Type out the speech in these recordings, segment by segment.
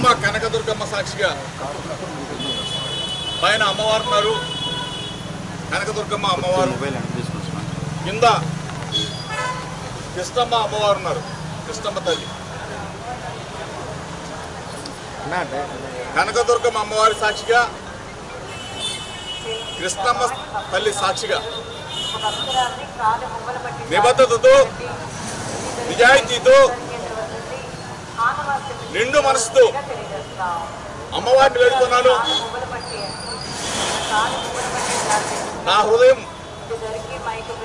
అమ్మ కనకదుర్గమ్మ సాక్షిగా పైన అమ్మవారు ఉన్నారు. కనకదుర్గమ్మ అమ్మవారు కింద కృష్ణమ్మ అమ్మవారు ఉన్నారు. కృష్ణమ్మ తల్లి కనకదుర్గమ్మ అమ్మవారి సాక్షిగా, కృష్ణమ్మ తల్లి సాక్షిగా నిబద్ధతతో నిజాయితీతో నిండు మనసుతో అమ్మవారిని వేడుకున్నాను. నా హృదయం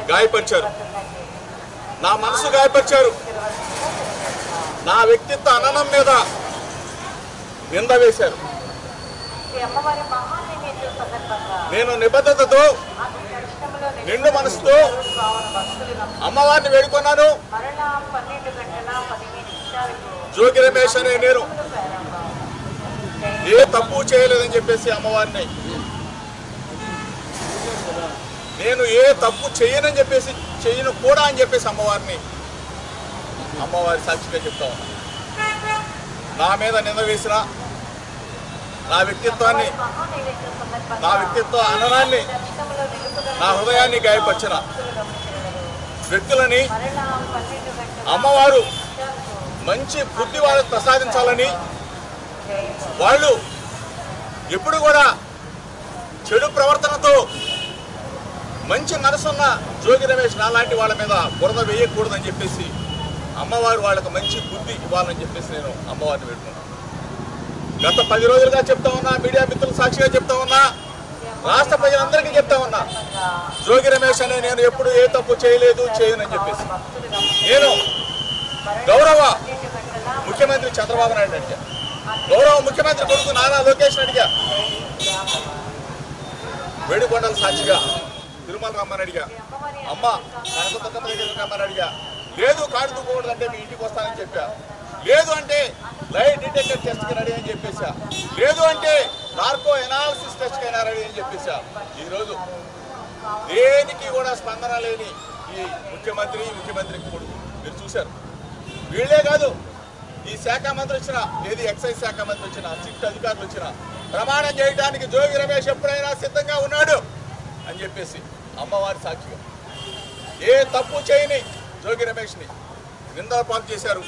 గాయపరిచారు, నా మనసు గాయపరిచారు, నా వ్యక్తిత్వ అననం మీద నింద వేశారు. నేను నిబద్ధతతో నిండు మనసుతో అమ్మవారిని వేడుకున్నాను. జోగి రమేష్ అనే నేను ఏ తప్పు చేయలేదని చెప్పేసి అమ్మవారిని, నేను ఏ తప్పు చేయనని చెప్పేసి, చేయను కూడా అని చెప్పేసి అమ్మవారి సాక్షిగా చెప్తా ఉన్నా. నా మీద నింద వేసిన, నా వ్యక్తిత్వ అననాన్ని, నా హృదయాన్ని గాయపరిచిన వ్యక్తులని అమ్మవారు మంచి బుద్ధి వాళ్ళకు ప్రసాదించాలని, వాళ్ళు ఎప్పుడు కూడా చెడు ప్రవర్తనతో మంచి మనసున్న జోగి రమేష్ నాలాంటి వాళ్ళ మీద బురద వేయకూడదని చెప్పేసి అమ్మవారు వాళ్ళకు మంచి బుద్ధి ఇవ్వాలని చెప్పేసి నేను అమ్మవారిని పెట్టుకున్నాను. గత 10 రోజులుగా చెప్తా ఉన్నా, మీడియా మిత్రులు సాక్షిగా చెప్తా ఉన్నా, రాష్ట్ర ప్రజలందరికీ చెప్తా ఉన్నా, జోగి రమేష్ అనే నేను ఎప్పుడు ఏ తప్పు చేయలేదు, చేయనని చెప్పేసి నేను గౌరవ ముఖ్యమంత్రి చంద్రబాబు నాయుడు అడిగా, గౌరవ ముఖ్యమంత్రి కొడుకు నారా లోకేష్ అడిగా, వేడుకొండల సాక్షిగా తిరుమల రమ్మని అడిగా, అమ్మ కనకదుర్గమ్మ దగ్గరికి రమ్మని అడిగా. లేదు కాడు దూకూడదంటే మీ ఇంటికి వస్తానని చెప్పా. లేదు అంటే లైట్ డిటెక్టర్ టెస్ట్కి రెడీ అని చెప్పేసా. లేదు అంటే నార్కో ఎనాలిసిస్ టెస్ట్కి అయినా రెడీ అని చెప్పేసా. ఈరోజు దేనికి కూడా స్పందన లేని ఈ ముఖ్యమంత్రికి కొడుకు మీరు చూశారు. వీళ్ళే కాదు, ఈ శాఖ మంత్రి వచ్చిన, ఏది ఎక్సైజ్ శాఖ మంత్రి వచ్చిన, సిట్ అధికారులు వచ్చిన ప్రమాణం చేయడానికి జోగి రమేష్ ఎప్పుడైనా సిద్ధంగా ఉన్నాడు అని చెప్పేసి అమ్మవారి సాక్షిగా ఏ తప్పు చేయని జోగి రమేష్ని నిందల పాలు చేశారు.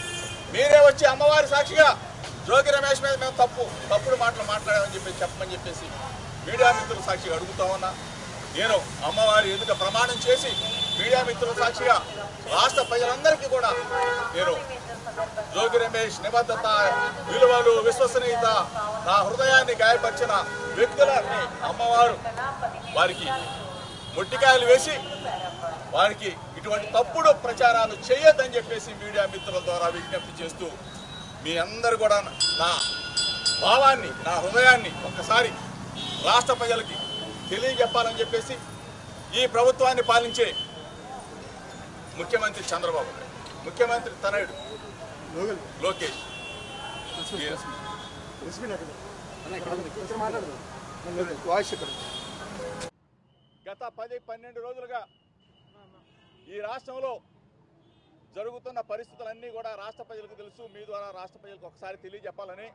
మీరే వచ్చి అమ్మవారి సాక్షిగా జోగి రమేష్ మీద మేము తప్పుడు మాటలు మాట్లాడామని చెప్పేసి చెప్పమని చెప్పేసి మీడియా మిత్రుల సాక్షిగా అడుగుతా ఉన్నా. నేను అమ్మవారి ఎదుట ప్రమాణం చేసి మీడియా మిత్రుల సాక్షిగా రాష్ట్ర ప్రజలందరికీ కూడా నేను జోగి రమేష్ నిబద్ధత, విలువలు, విశ్వసనీయత, నా హృదయాన్ని గాయపరిచిన వ్యక్తులని అమ్మవారు వారికి మొట్టికాయలు వేసి వారికి ఇటువంటి తప్పుడు ప్రచారాలు చేయొద్దని చెప్పేసి మీడియా మిత్రుల ద్వారా విజ్ఞప్తి చేస్తూ మీ అందరు కూడా నా భావాన్ని, నా హృదయాన్ని ఒక్కసారి రాష్ట్ర ప్రజలకి తెలియజెప్పాలని చెప్పేసి ఈ ప్రభుత్వాన్ని పాలించే ముఖ్యమంత్రి చంద్రబాబు, ముఖ్యమంత్రి తనయుడు లోకేష్ గత 10-12 రోజులుగా ఈ రాష్ట్రంలో జరుగుతున్న పరిస్థితులన్నీ కూడా రాష్ట్ర ప్రజలకు తెలుసు. మీ ద్వారా రాష్ట్ర ప్రజలకు ఒకసారి తెలియజెప్పాలని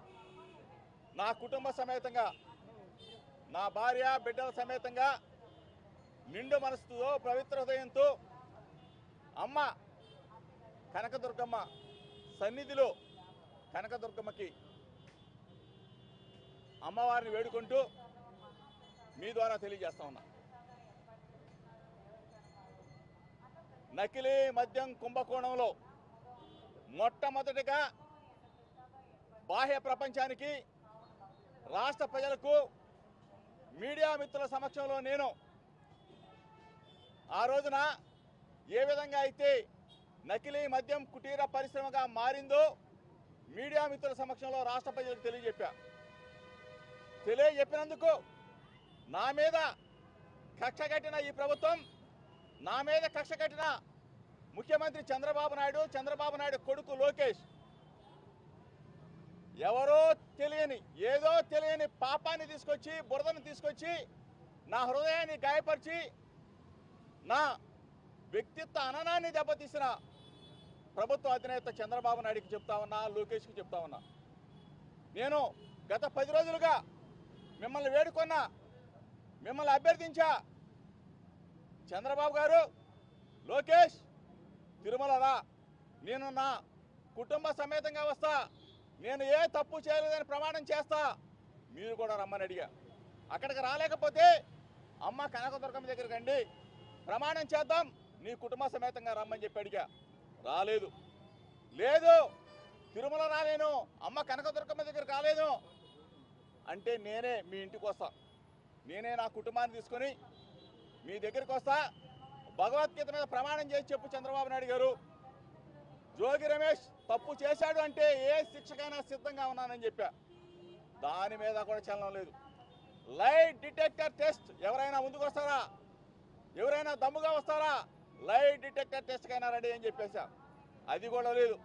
నా కుటుంబ సమేతంగా, నా భార్య బిడ్డల సమేతంగా నిండు మనసుతో, పవిత్ర హృదయంతో అమ్మ కనకదుర్గమ్మ సన్నిధిలో కనకదుర్గమ్మకి అమ్మవారిని వేడుకుంటూ మీ ద్వారా తెలియజేస్తా ఉన్నా. నకిలీ మద్యం కుంభకోణంలో మొట్టమొదటిగా బాహ్య ప్రపంచానికి, రాష్ట్ర ప్రజలకు, మీడియా మిత్రుల సమక్షంలో నేను ఆ రోజున ఏ విధంగా అయితే నకిలీ మద్యం కుటీర పరిశ్రమగా మారిందో మీడియా మిత్రుల సమక్షంలో రాష్ట్ర ప్రజలకు తెలియజెప్పినందుకు నా మీద కక్ష కట్టిన ఈ ప్రభుత్వం, నా మీద కక్ష కట్టిన ముఖ్యమంత్రి చంద్రబాబు నాయుడు కొడుకు లోకేష్ ఎవరో తెలియని, ఏదో తెలియని పాపాన్ని తీసుకొచ్చి, బురదను తీసుకొచ్చి నా హృదయాన్ని గాయపరిచి నా వ్యక్తిత్వ అననాన్ని దెబ్బతీసిన ప్రభుత్వ అధినేత చంద్రబాబు నాయుడుకి చెప్తా ఉన్నా, లోకేష్కి చెప్తా ఉన్నా. నేను గత 10 రోజులుగా మిమ్మల్ని వేడుకొన్నా, మిమ్మల్ని అభ్యర్థించా, చంద్రబాబు గారు, లోకేష్ తిరుమల రా, నేను నా కుటుంబ సమేతంగా వస్తా, నేను ఏ తప్పు చేయలేదని ప్రమాణం చేస్తా, మీరు కూడా రమ్మని అడిగా. అక్కడికి రాలేకపోతే అమ్మ కనకదుర్గమ్మ దగ్గరికి రండి, ప్రమాణం చేద్దాం, నీ కుటుంబ సమేతంగా రమ్మని చెప్పి అడిగా. రాలేదు. లేదు తిరుమల రాలేను, అమ్మ కనకదుర్గమ్మ దగ్గరికి రాలేను అంటే నేనే మీ ఇంటికి వస్తా, నేనే నా కుటుంబాన్ని తీసుకొని మీ దగ్గరికి వస్తా, భగవద్గీత మీద ప్రమాణం చేసి చెప్పు చంద్రబాబు నాయుడు గారు, జోగి రమేష్ తప్పు చేశాడు అంటే ఏ శిక్షకైనా సిద్ధంగా ఉన్నానని చెప్పా. దాని మీద కూడా చలనం లేదు. లైట్ డిటెక్టర్ టెస్ట్ ఎవరైనా ముందుకు వస్తారా, ఎవరైనా దమ్ముగా వస్తారా, లైట్ డిటెక్టర్ టెస్ట్ కైనా రెడీ అని చెప్పేశా. అది కూడా లేదు.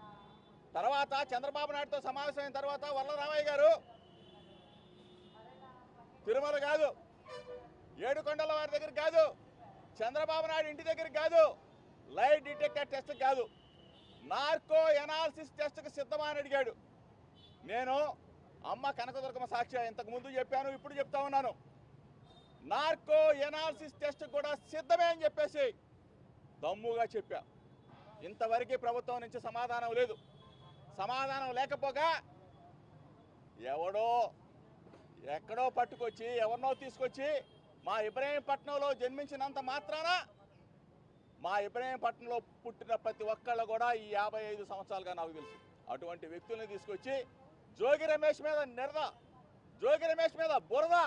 తర్వాత చంద్రబాబు నాయుడుతో సమావేశమైన తర్వాత వల్లరామయ్య గారు తిరుమల కాదు, ఏడుకొండల వారి దగ్గరికి కాదు, చంద్రబాబు నాయుడు ఇంటి దగ్గరికి కాదు, లైట్ డిటెక్టర్ టెస్ట్ కాదు, నార్కో ఎనాలిసిస్ టెస్ట్కి సిద్ధమా అని అడిగాడు. నేను అమ్మ కనకదుర్గమ్మ సాక్షి ఇంతకు ముందు చెప్పాను, ఇప్పుడు చెప్తా ఉన్నాను, నార్కో ఎనాలిసిస్ టెస్ట్ కూడా సిద్ధమే అని చెప్పేసి దమ్ముగా చెప్పా. ఇంతవరకు ప్రభుత్వం నుంచి సమాధానం లేదు. సమాధానం లేకపోగా ఎవడో ఎక్కడో పట్టుకొచ్చి ఎవరినో తీసుకొచ్చి మా ఇబ్రహీంపట్నంలో జన్మించినంత మాత్రాన మా ఇబ్రహీంపట్నంలో పుట్టిన ప్రతి ఒక్కళ్ళు కూడా ఈ 55 సంవత్సరాలుగా నాకు తెలుసు. అటువంటి వ్యక్తుల్ని తీసుకొచ్చి జోగి రమేష్ మీద నిరద, జోగి రమేష్ మీద బురద,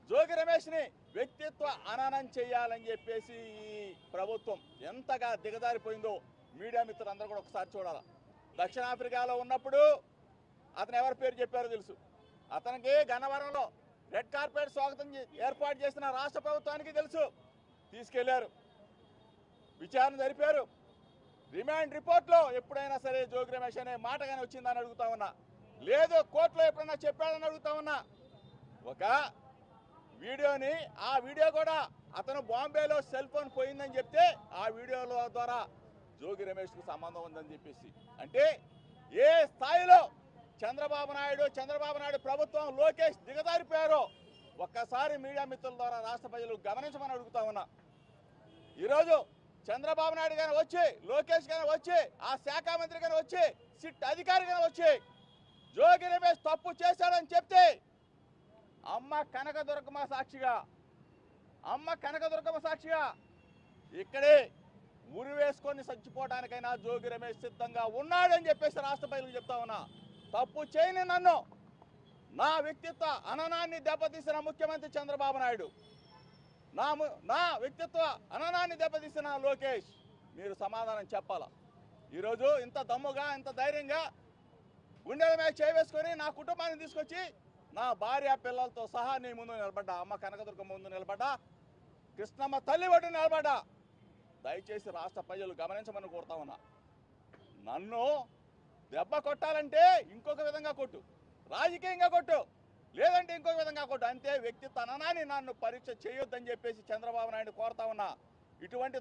జోగి రమేష్ని వ్యక్తిత్వ హననం చేయాలని చెప్పేసి ఈ ప్రభుత్వం ఎంతగా దిగజారిపోయిందో మీడియా మిత్రులందరూ కూడా ఒకసారి చూడాలి. దక్షిణాఫ్రికాలో ఉన్నప్పుడు అతను ఎవరి పేరు చెప్పారో తెలుసు. అతనికి గన్నవరంలో రెడ్ కార్పెట్ స్వాగతం ఏర్పాటు చేసిన రాష్ట్ర ప్రభుత్వానికి తెలుసు. తీసుకెళ్లారు, విచారణ జరిపారు. రిమాండ్ రిపోర్ట్లో ఎప్పుడైనా సరే జోగి రమేష్ అనే మాట కానీ వచ్చిందని అడుగుతా ఉన్నా, లేదు కోర్టులో ఎప్పుడైనా చెప్పాడని అడుగుతా ఉన్నా. ఒక వీడియోని, ఆ వీడియో కూడా అతను బాంబేలో సెల్ ఫోన్ పోయిందని చెప్తే ఆ వీడియోల ద్వారా జోగి రమేష్కు సంబంధం ఉందని చెప్పేసి, అంటే ఏ స్థాయిలో చంద్రబాబు నాయుడు ప్రభుత్వం, లోకేష్ దిగజారిపోయారో ఒక్కసారి మీడియా మిత్రుల ద్వారా రాష్ట్ర ప్రజలు గమనించమని అడుగుతా ఉన్నా. ఈరోజు చంద్రబాబు నాయుడు గారు వచ్చి, లోకేష్ గారు వచ్చి, ఆ శాఖ మంత్రి గారు వచ్చి, సిట్ అధికారి గారు వచ్చి జోగి రమేష్ తప్పు చేశాడని చెప్తే అమ్మ కనకదుర్గమ్మ సాక్షిగా ఇక్కడే ఉరి వేసుకొని చచ్చిపోవడానికైనా జోగి రమేష్ సిద్ధంగా ఉన్నాడని చెప్పేసి రాష్ట్ర ప్రజలకు చెప్తా ఉన్నా. తప్పు చేయని నన్ను, నా వ్యక్తిత్వ హననాన్ని దెబ్బతీసిన ముఖ్యమంత్రి చంద్రబాబు నాయుడు, నా వ్యక్తిత్వ హననాన్ని దెబ్బతీసిన లోకేష్, మీరు సమాధానం చెప్పాలా. ఈరోజు ఇంత దమ్ముగా, ఇంత ధైర్యంగా గుండెల మీద చేవేసుకొని నా కుటుంబాన్ని తీసుకొచ్చి నా భార్య పిల్లలతో సహా నీ ముందు నిలబడ్డా, అమ్మ కనకదుర్గమ్మ ముందు నిలబడ్డా, కృష్ణమ్మ తల్లి ఒడ్డు నిలబడ్డా. దయచేసి రాష్ట్ర ప్రజలు గమనించమని కోరుతా ఉన్నా. నన్ను దెబ్బ కొట్టాలంటే ఇంకొక విధంగా కొట్టు, రాజకీయంగా కొట్టు, లేదంటే ఇంకొక విధంగా కొట్టు, అంతే. వ్యక్తిత్వ హననాన్ని నన్ను పరీక్ష చేయొద్దని చెప్పేసి చంద్రబాబు నాయుడు కోరుతా ఉన్నా. ఇటువంటి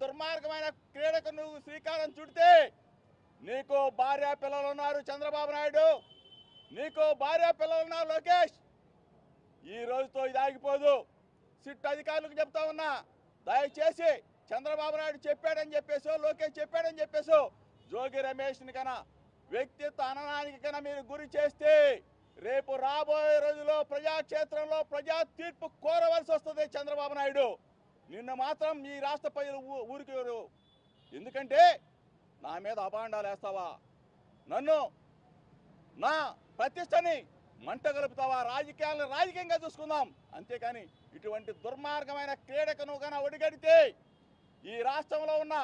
దుర్మార్గమైన క్రీడకు నువ్వు శ్రీకారం చుడితే నీకు భార్య పిల్లలు ఉన్నారు చంద్రబాబు నాయుడు, నీకు భార్య పిల్లలు ఉన్నారు లోకేష్. ఈ రోజుతో ఇది ఆగిపోదు. సిట్ అధికారులకు చెప్తా ఉన్నా, దయచేసి చంద్రబాబు నాయుడు చెప్పాడని చెప్పేసో, లోకేష్ చెప్పాడని చెప్పేసో జోగి రమేష్ని కన్నా వ్యక్తిత్వ హననానికి కన్నా మీరు గురి చేస్తే రేపు రాబోయే రోజుల్లో ప్రజాక్షేత్రంలో ప్రజా తీర్పు కోరవలసి వస్తుంది చంద్రబాబు నాయుడు. నిన్ను మాత్రం ఈ రాష్ట్ర ప్రజలు ఊరికేరు. ఎందుకంటే నా మీద అభాండాలు వేస్తావా, నన్ను, నా ప్రతిష్టని మంట కలుపుతావా, రాజకీయాలను రాజకీయంగా చూసుకుందాం, అంతేకాని ఇటువంటి దుర్మార్గమైన క్రీడకు నువ్వు కన్నా ఒడిగడితే ఈ రాష్ట్రంలో ఉన్న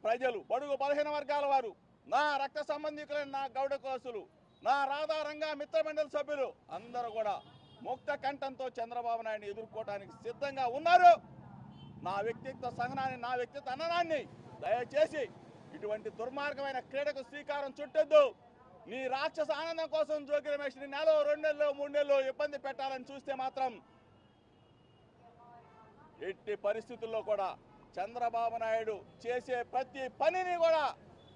ప్రజలు, బడుగు బలహీన వర్గాల వారు, నా రక్త సంబంధికులైన నా గౌడ కోసులు, నా రాధారంగా మిత్రమండలి సభ్యులు అందరూ కూడా ముక్త కంఠంతో చంద్రబాబు నాయుడిని ఎదుర్కోవడానికి సిద్ధంగా ఉన్నారు. నా వ్యక్తిత్వ సహనాన్ని, నా వ్యక్తిత్వ హననాన్ని దయచేసి ఇటువంటి దుర్మార్గమైన క్రీడకు శ్రీకారం చుట్టొద్దు. నీ రాక్షస ఆనందం కోసం జోగి రమేష్ని 2 నెలలు 3 నెలలు ఇబ్బంది పెట్టాలని చూస్తే మాత్రం ఎట్టి పరిస్థితుల్లో కూడా చంద్రబాబు నాయుడు చేసే ప్రతి పనిని కూడా,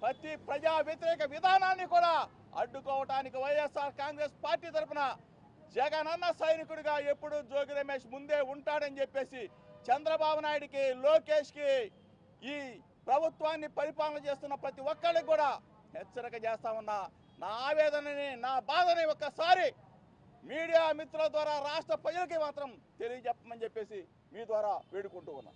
ప్రతి ప్రజా వ్యతిరేక విధానాన్ని కూడా అడ్డుకోవటానికి వైఎస్ఆర్ కాంగ్రెస్ పార్టీ తరఫున జగనన్న సైనికుడిగా ఎప్పుడు జోగి రమేష్ ముందే ఉంటాడని చెప్పేసి చంద్రబాబు నాయుడికి, లోకేష్కి, ఈ ప్రభుత్వాన్ని పరిపాలన చేస్తున్న ప్రతి ఒక్కరికి కూడా హెచ్చరిక చేస్తా ఉన్నా. నా ఆవేదనని, నా బాధని ఒక్కసారి మీడియా మిత్రుల ద్వారా రాష్ట్ర ప్రజలకి మాత్రం తెలియజెప్పమని చెప్పేసి మీ ద్వారా వేడుకుంటూ ఉన్నా.